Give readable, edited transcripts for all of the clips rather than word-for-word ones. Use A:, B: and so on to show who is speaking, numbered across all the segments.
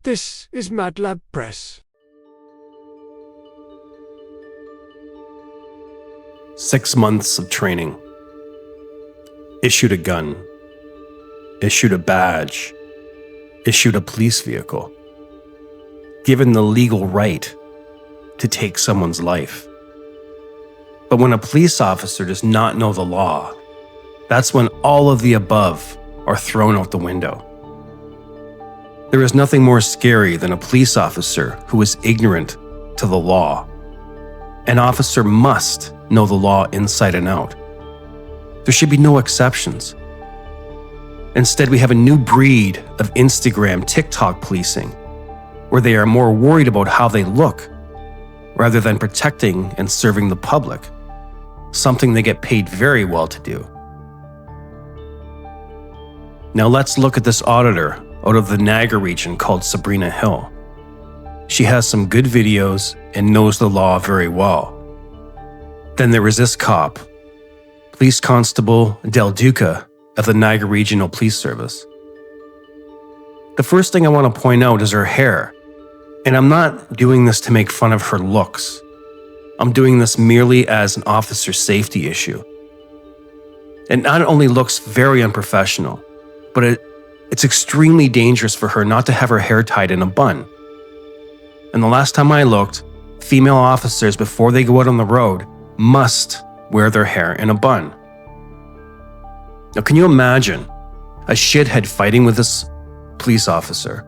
A: This is MATLAB Press.
B: 6 months of training. Issued a gun. Issued a badge. Issued a police vehicle. Given the legal right to take someone's life. But when a police officer does not know the law, that's when all of the above are thrown out the window. There is nothing more scary than a police officer who is ignorant to the law. An officer must know the law inside and out. There should be no exceptions. Instead, we have a new breed of Instagram, TikTok policing, where they are more worried about how they look rather than protecting and serving the public, something they get paid very well to do. Now let's look at this auditor out of the Niagara region called Sabrina Hill. She has some good videos and knows the law very well. Then there is this cop, Police Constable Del Duca of the Niagara Regional Police Service. The first thing I want to point out is her hair, and I'm not doing this to make fun of her looks. I'm doing this merely as an officer safety issue. It not only looks very unprofessional, but it's extremely dangerous for her not to have her hair tied in a bun. And the last time I looked, female officers, before they go out on the road, must wear their hair in a bun. Now, can you imagine a shithead fighting with this police officer,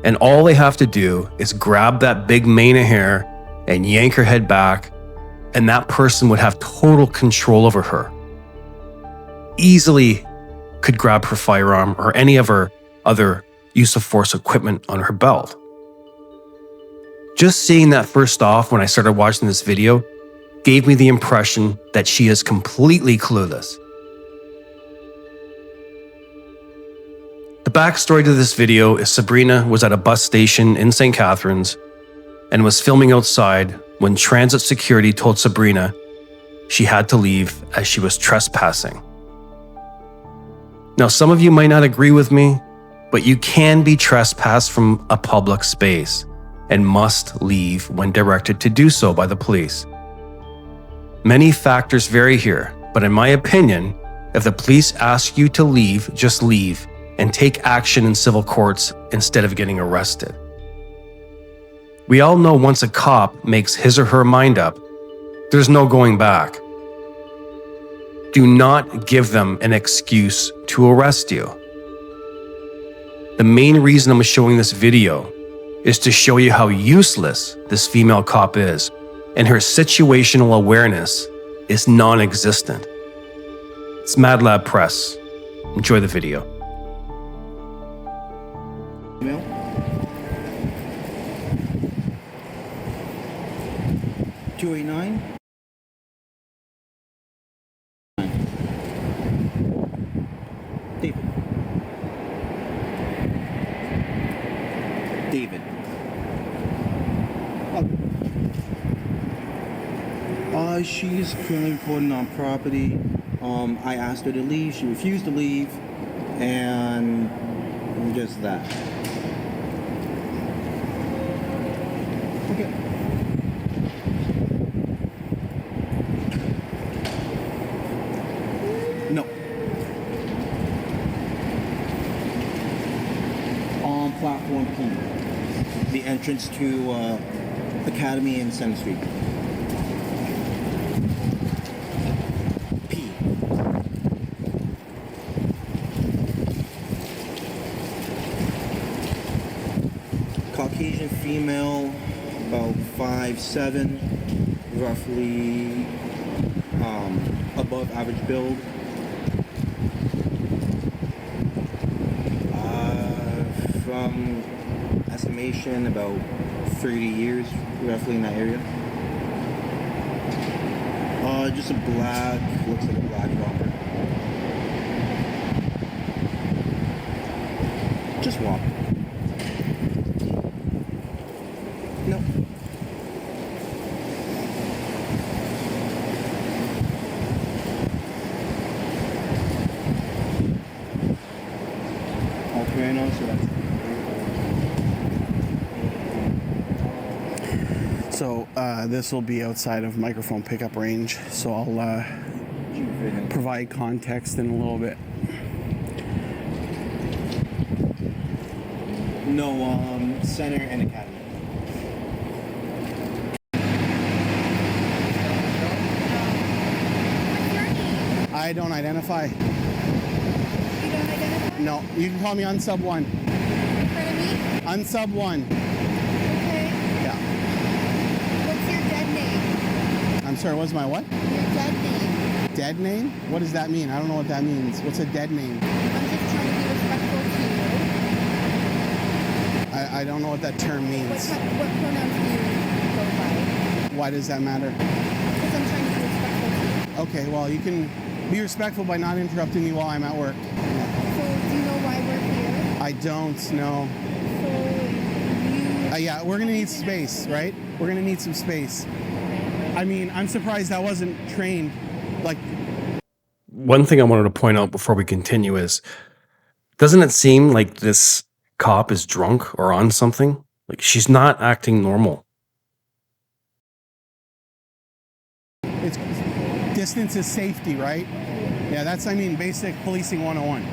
B: and all they have to do is grab that big mane of hair and yank her head back, and that person would have total control over her. Easily could grab her firearm or any of her other use of force equipment on her belt. Just seeing that first off when I started watching this video gave me the impression that she is completely clueless. The backstory to this video is Sabrina was at a bus station in St. Catharines and was filming outside when transit security told Sabrina she had to leave as she was trespassing. Now, some of you might not agree with me, but you can be trespassed from a public space and must leave when directed to do so by the police. Many factors vary here, but in my opinion, if the police ask you to leave, just leave and take action in civil courts instead of getting arrested. We all know once a cop makes his or her mind up, there's no going back. Do not give them an excuse to arrest you. The main reason I'm showing this video is to show you how useless this female cop is, and her situational awareness is non-existent. It's MATLAB Press. Enjoy the video.
C: Email. $289. David. She's currently reporting on property. I asked her to leave. She refused to leave, and just that. Okay. No. On platform P, the entrance to Academy and Center Street. P. Caucasian female, about 5'7", roughly above average build. From estimation, about 30 years, roughly in that area. Just a black, looks like a black romper. Just walk. No. All Piano, so that's
D: this will be outside of microphone pickup range, so I'll provide context in a little bit.
C: No, Center and Academy.
D: I don't identify.
E: You don't identify?
D: No, you can call me Unsub 1.
E: Pardon me?
D: Unsub 1.
E: Okay.
D: Yeah.
E: What's your dead name?
D: I'm sorry, what's my what?
E: Your dead name.
D: Dead name? What does that mean? I don't know what that means. What's a dead name?
E: I'm just trying to be respectful to you.
D: I don't know what that term
E: What
D: means.
E: pronouns do you go by?
D: Why does that matter?
E: Because I'm trying to be respectful to you.
D: Okay, well, you can be respectful by not interrupting me while I'm at work.
E: So do you know why we're here?
D: I don't know.
E: So you...
D: Yeah, we're gonna need space, right? We're gonna need some space. I mean, I'm surprised I wasn't trained. Like,
B: One thing I wanted to point out before we continue is, doesn't it seem like this cop is drunk or on something? Like, she's not acting normal.
D: it's distance is safety, right? Yeah, that's, I mean, basic policing 101.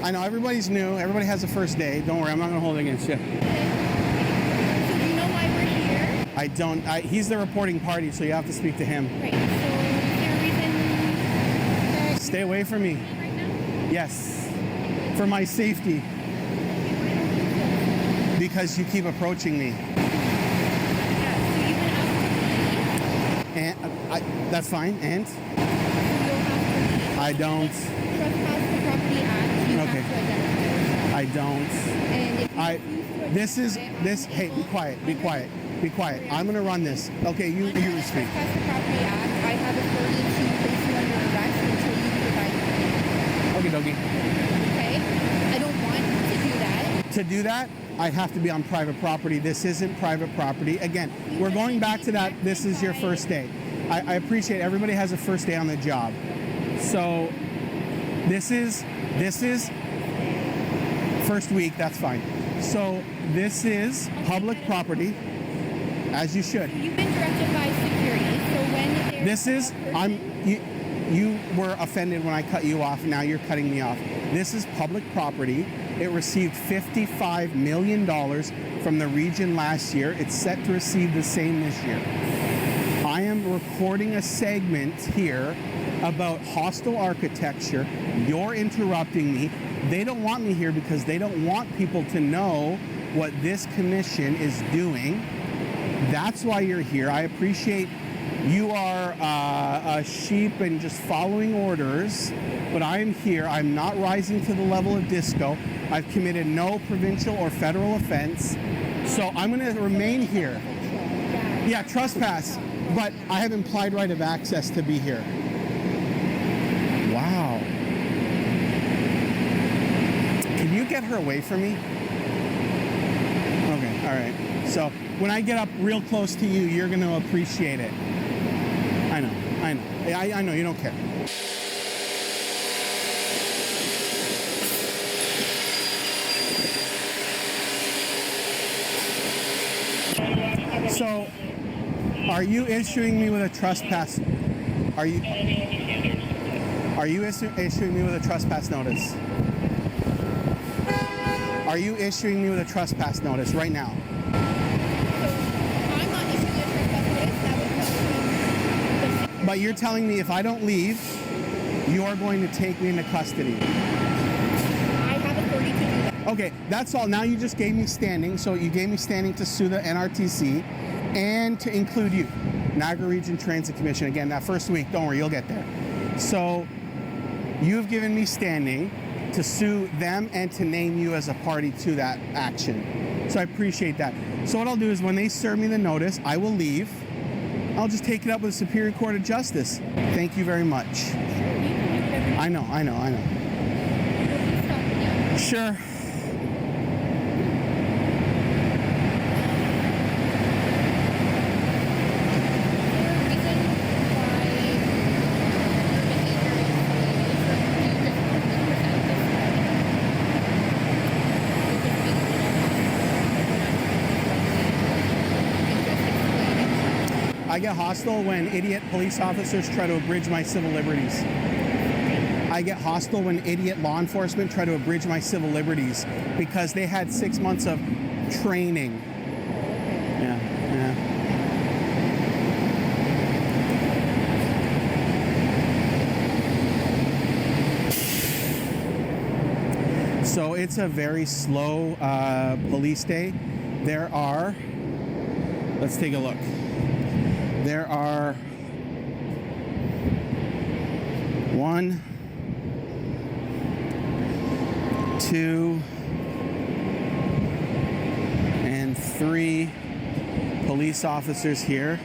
D: I know everybody's new. Everybody has a first day. Don't worry, I'm not gonna hold it against you.
E: So do you know why we're here?
D: I don't. He's the reporting party, so you have to speak to him.
E: Right. So is there a reason that
D: Stay away from me.
E: right now?
D: Yes, for my safety, because you keep approaching me.
E: Yeah. So you've been asked to leave.
D: And that's fine. And
E: So you'll have to leave.
D: I don't.
E: Trespass the Property Act. You
D: Okay.
E: have to identify.
D: I don't.
E: And if you
D: I.
E: refuse to
D: This is
E: identify,
D: this. Hey, be quiet. Be quiet. Be quiet. I'm gonna run this. Okay, you
E: Under the
D: speak.
E: Trespass the Property Act, I have authority to place you under arrest until you provide me.
D: Okay, dokie.
E: Okay? I don't want to do that.
D: To do that, I'd have to be on private property. This isn't private property. Again, we're going back to that. This is your first day. I appreciate everybody has a first day on the job. So this is first week. That's fine. So this is public property, as you should.
E: You've been directed by security, so when there's
D: This is you were offended when I cut you off. Now you're cutting me off. This is public property. It received $55 million from the region last year. It's set to receive the same this year. I am recording a segment here about hostile architecture. You're interrupting me. They don't want me here because they don't want people to know what this commission is doing. That's why you're here. I appreciate you are a sheep and just following orders, but I am here. I'm not rising to the level of disco. I've committed no provincial or federal offense, so I'm going to remain here. Yeah, trespass, but I have implied right of access to be here. Wow. Can you get her away from me? Okay, all right. So when I get up real close to you, you're going to appreciate it. I know. I know you don't care. So, are you issuing me with a trespass? Are you issuing me with a trespass notice? Are you issuing me with a trespass notice right now?
E: I'm not issuing a trespass notice, that would come from
D: But you're telling me if I don't leave, you are going to take me into custody.
E: I have authority to do that.
D: Okay, that's all. Now you just gave me standing. So you gave me standing to sue the NRTC and to include you. Niagara Region Transit Commission. Again, that first week, don't worry, you'll get there. So you've given me standing to sue them and to name you as a party to that action. So I appreciate that. So what I'll do is when they serve me the notice, I will leave. I'll just take it up with the Superior Court of Justice. Thank you very much. I know. Sure. I get hostile when idiot police officers try to abridge my civil liberties. I get hostile when idiot law enforcement try to abridge my civil liberties because they had 6 months of training. Yeah, yeah. So it's a very slow police day. There are, let's take a look. There are 1, 2, and 3 police officers here.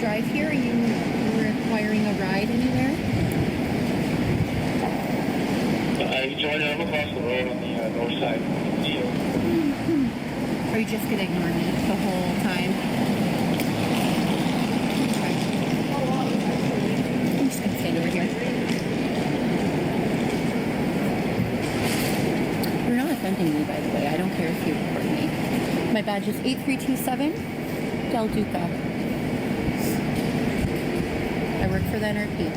E: Drive here? Are you requiring a ride anywhere?
F: I'm across the road on the north side.
E: Are you just gonna ignore me the whole time? I'm just gonna stand over here. You're not offending me, by the way. I don't care if you report me. My badge is 8327 Del Duca. I work for the NRP.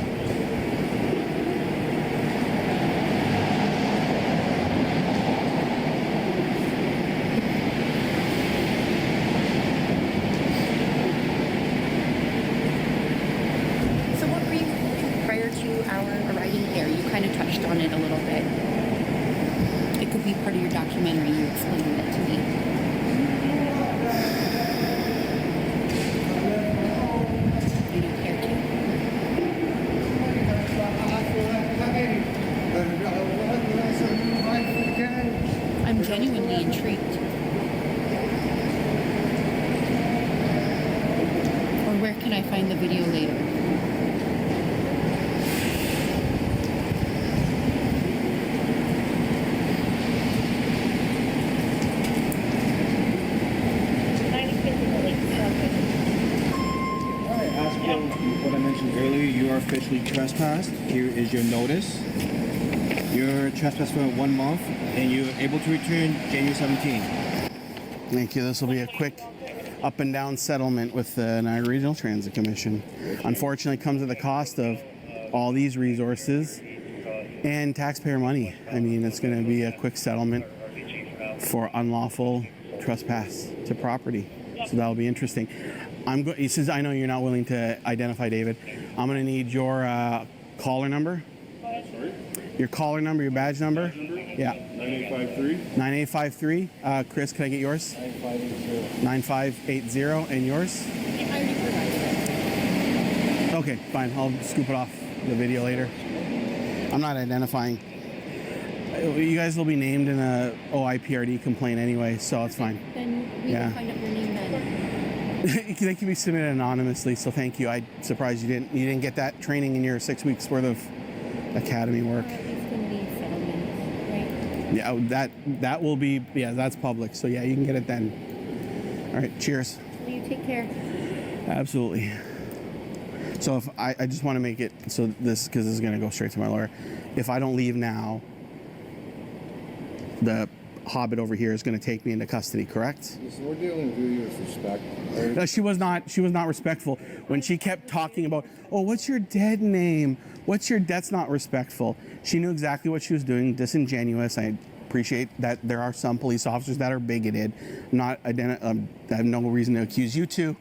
E: So what were you prior to our arriving here? You kind of touched on it a little bit. It could be part of your documentary, you explaining it to me. You don't care to? I'm genuinely intrigued. Or where can I find the video later?
C: As per what I mentioned earlier, you are officially trespassed. Here is your notice. You're trespassed for 1 month, and you're able to return January 17th.
D: Thank you. This will be a quick up and down settlement with the Niagara Regional Transit Commission. Unfortunately, it comes at the cost of all these resources and taxpayer money. I mean, it's going to be a quick settlement for unlawful trespass to property. So that'll be interesting. He says, I know you're not willing to identify David. I'm going to need your caller number. Your caller number, your badge number. Yeah.
F: 9853.
D: 9853. Chris, can I get yours? 9580. And yours?
E: I already provided it.
D: Okay, fine. I'll scoop it off the video later. I'm not identifying. You guys will be named in a OIPRD complaint anyway, so it's fine.
E: Then we
D: Yeah.
E: can find out your name then.
D: They can be submitted anonymously, so thank you. I'm surprised you didn't get that training in your 6 weeks worth of academy work.
E: Or at least in the settlements, right?
D: Yeah, that will be, yeah, that's public. So yeah, you can get it then. All right, cheers.
E: Will you take care?
D: Absolutely. So if I just want to make it so this, because this is going to go straight to my lawyer. If I don't leave now, the hobbit over here is going to take me into custody, correct?
F: Yes, we're dealing with you with respect.
D: No, she was not respectful when she kept talking about, oh, what's your dead name? That's not respectful. She knew exactly what she was doing, disingenuous. I appreciate that there are some police officers that are bigoted. I have no reason to accuse you two.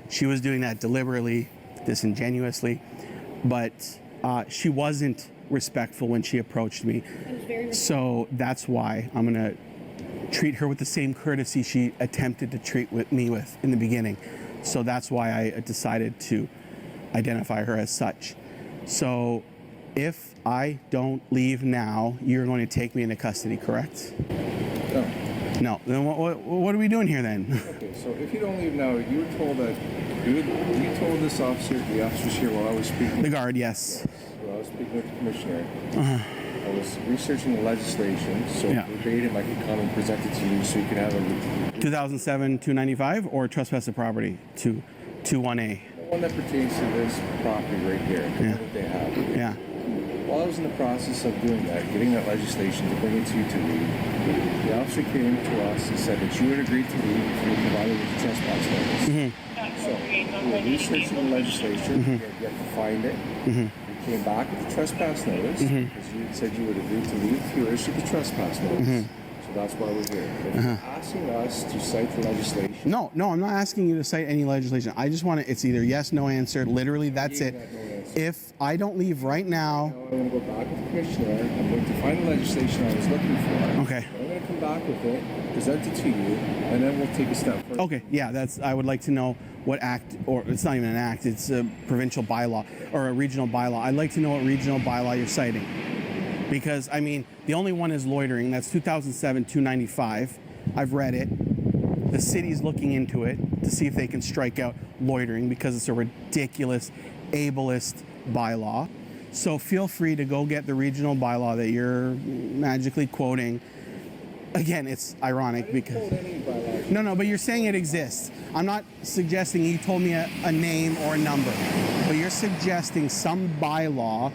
D: She was doing that deliberately, disingenuously, but she wasn't respectful when she approached me.
E: I was very
D: So that's why I'm going to treat her with the same courtesy she attempted to treat me with in the beginning. So that's why I decided to identify her as such. So if I don't leave now, you're going to take me into custody, correct?
G: No.
D: No. Then what are we doing here then?
G: Okay, so if you don't leave now, you were told that you told this officer, the officers here while I was speaking.
D: The guard, yes.
G: While I was speaking with the commissioner. I was researching the legislation, so verbatim I could come and present it to you so you could have a
D: 2007-295 or trespass of property 221A.
G: The one that pertains to this property right here, the one that they have.
D: Yeah.
G: While I was in the process of doing that, getting that legislation to bring it to you to read, the officer came to us and said that you had agreed to leave if you were provided with a trespass notice. So we were researching the legislation, we had yet to find it. We came back with the trespass notice because you had said you would agree to leave if you were issued the trespass notice. So that's why we're here. If you're asking us to cite the legislation.
D: No, I'm not asking you to cite any legislation. I just want to, it's either yes, no answer. Literally, that's it. If I don't leave right now.
G: I'm going to go back with the commissioner. I'm going to find the legislation I was looking for.
D: Okay.
G: I'm going to come back with it, present it to you, and then we'll take a step further.
D: Okay, yeah, I would like to know what act, or it's not even an act, it's a provincial bylaw or a regional bylaw. I'd like to know what regional bylaw you're citing. Because, I mean, the only one is loitering. That's 2007-295. I've read it. The city's looking into it to see if they can strike out loitering because it's a ridiculous, ableist bylaw. So feel free to go get the regional bylaw that you're magically quoting. Again, it's ironic because... No, but you're saying it exists. I'm not suggesting you told me a name or a number, but you're suggesting some bylaw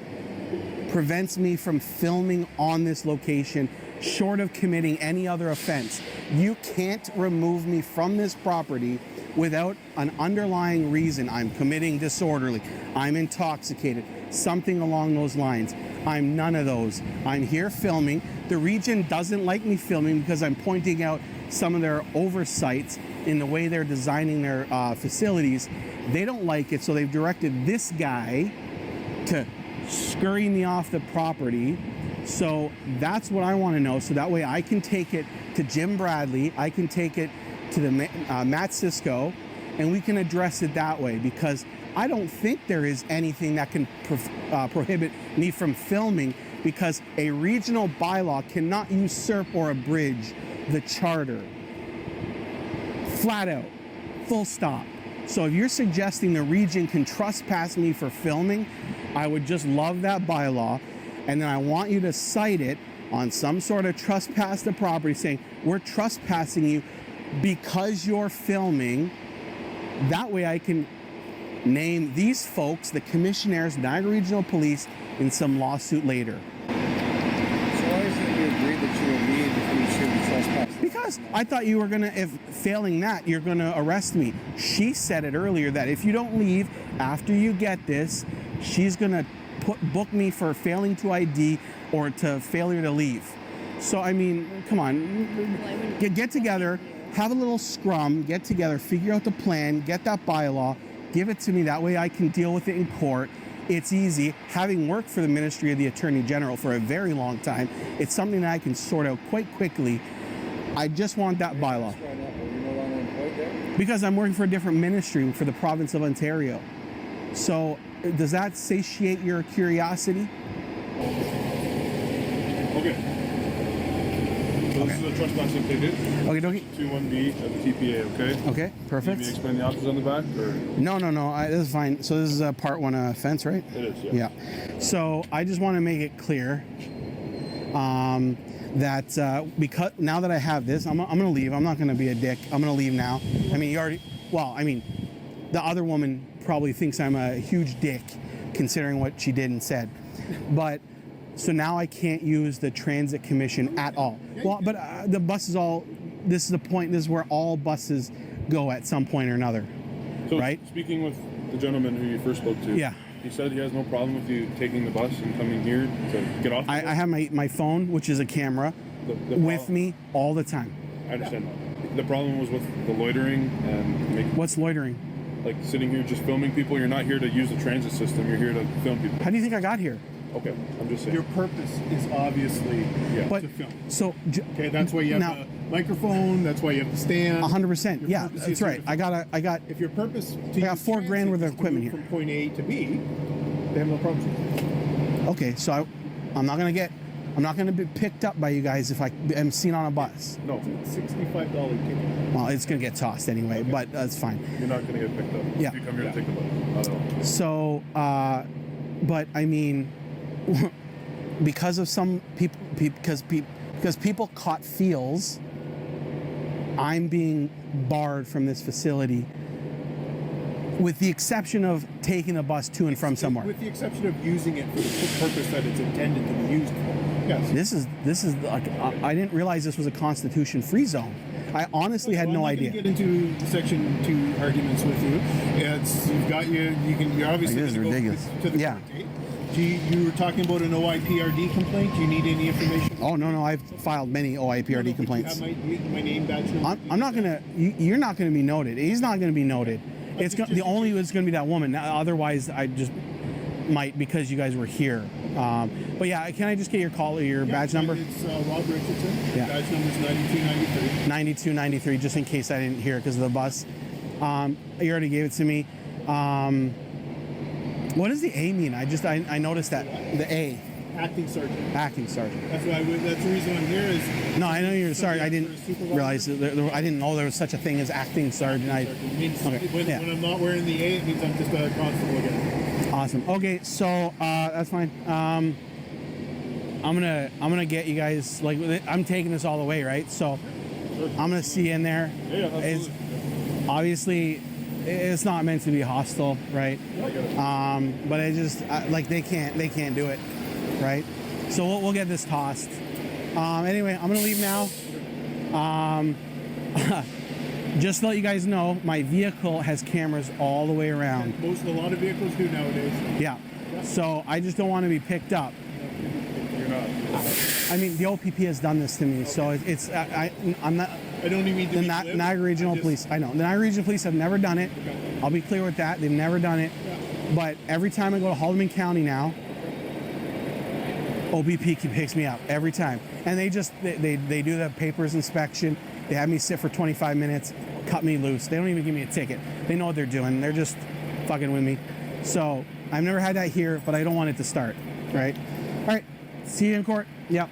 D: prevents me from filming on this location short of committing any other offense. You can't remove me from this property without an underlying reason. I'm committing disorderly, I'm intoxicated, something along those lines. I'm none of those. I'm here filming. The region doesn't like me filming because I'm pointing out some of their oversights in the way they're designing their facilities. They don't like it, so they've directed this guy to scurry me off the property. So that's what I want to know, so that way I can take it to Jim Bradley, I can take it to the Matt Cisco, and we can address it that way, because I don't think there is anything that can prohibit me from filming, because a regional bylaw cannot usurp or abridge the charter. Flat out. Full stop. So if you're suggesting the region can trespass me for filming, I would just love that bylaw, and then I want you to cite it on some sort of trespass to property saying, we're trespassing you because you're filming. That way I can name these folks, the commissioners, Niagara Regional Police, in some lawsuit later.
G: So why is it you agreed that you would leave if you should be trespassing?
D: Because I thought you were going to, if failing that, you're going to arrest me. She said it earlier that if you don't leave after you get this, she's going to book me for failing to ID or to failure to leave. So, I mean, come on, get together, have a little scrum, get together, figure out the plan, get that bylaw, give it to me. That way I can deal with it in court. It's easy. Having worked for the Ministry of the Attorney General for a very long time, it's something that I can sort out quite quickly. I just want that bylaw. Because I'm working for a different ministry for the province of Ontario. So, does that satiate your curiosity?
H: Okay. So this is a trespassing ticket.
D: Okay, dokie.
H: 21B of the TPA, okay?
D: Okay, perfect.
H: Can you explain the options on the back? Or?
D: No, this is fine. So this is a part 1 offense, right?
H: It is, yeah.
D: Yeah. So I just want to make it clear that because now that I have this, I'm going to leave. I'm not going to be a dick. I'm going to leave now. I mean, the other woman probably thinks I'm a huge dick considering what she did and said. But so now I can't use the Transit Commission at all. Well, but the buses this is the point, this is where all buses go at some point or another.
H: So
D: right?
H: Speaking with the gentleman who you first spoke to,
D: yeah,
H: he said he has no problem with you taking the bus and coming here to get off.
D: I have my phone, which is a camera, with me all the time.
H: I understand. The problem was with the loitering and
D: What's loitering?
H: Like sitting here just filming people. You're not here to use the transit system. You're here to film people.
D: How do you think I got here?
H: Okay, I'm just saying.
I: Your purpose is obviously
D: to
I: film.
D: So
I: okay, that's why you have microphone. That's why you have to stand.
D: 100%.
I: Your
D: Yeah,
I: purpose
D: that's
I: is
D: right. I got.
I: If your purpose to
D: I got
I: use
D: $4,000
I: transit
D: worth of
I: is to
D: equipment
I: move
D: here.
I: from point A to B, they have no problem with it.
D: Okay, so I'm not gonna be picked up by you guys if I am seen on a bus.
I: No, it's a $65 ticket.
D: Well, it's gonna get tossed anyway,
I: Okay.
D: but that's fine.
I: You're not going to get picked up.
D: Yeah.
I: You come here to take the bus. Not at all.
D: So, but I mean, because of some people, because people caught feels, I'm being barred from this facility, with the exception of taking a bus to and from somewhere.
I: With the exception of using it for the purpose that it's intended to be used for. Yes.
D: This is like I didn't realize this was a constitution-free zone. I honestly had no idea.
I: I'm not going to get into Section 2 arguments with you. You've got you're obviously
D: This is
I: going to
D: ridiculous.
I: go to the
D: Yeah.
I: court date. You were talking about an OIPRD complaint. Do you need any information?
D: Oh no, I've filed many OIPRD complaints.
I: Do you have my name, badge number?
D: I'm not gonna. You're not gonna be noted. He's not gonna be noted. It's the only it's gonna be that woman. Otherwise, I just might because you guys were here. But yeah, can I just get your badge number?
I: It's Rob Richardson.
D: Yeah.
I: Badge number is 9293.
D: 9293, just in case I didn't hear it because of the bus. You already gave it to me. What does the A mean? I noticed that the A.
I: Acting sergeant.
D: Acting sergeant.
I: That's the reason I'm here is.
D: No, I know you're sorry. I didn't realize I didn't know there was such a thing as acting sergeant.
I: It means
D: Okay, yeah.
I: when I'm not wearing the A, it means I'm just a constable again.
D: Awesome. Okay, so that's fine. I'm gonna get you guys like I'm taking this all the way, right? So I'm gonna see you in there.
I: Yeah, absolutely.
D: It's obviously it's not meant to be hostile, right? But it just like they can't do it, right? So we'll get this tossed. Anyway, I'm gonna leave now. Just to let you guys know, my vehicle has cameras all the way around.
I: A lot of vehicles do nowadays.
D: Yeah. So I just don't want to be picked up.
I: You're not.
D: I mean, the OPP has done this to me, so it's I'm not.
I: I don't even mean to
D: The
I: be
D: Niagara Regional Police. I know the Niagara Regional Police have never done it.
I: Okay.
D: I'll be clear with that. They've never done it.
I: Yeah.
D: But every time I go to Haldeman County now, OPP picks me up every time, and they do the papers inspection. They have me sit for 25 minutes, cut me loose. They don't even give me a ticket. They know what they're doing. They're just fucking with me. So I've never had that here, but I don't want it to start. Right? All right. See you in court. Yep.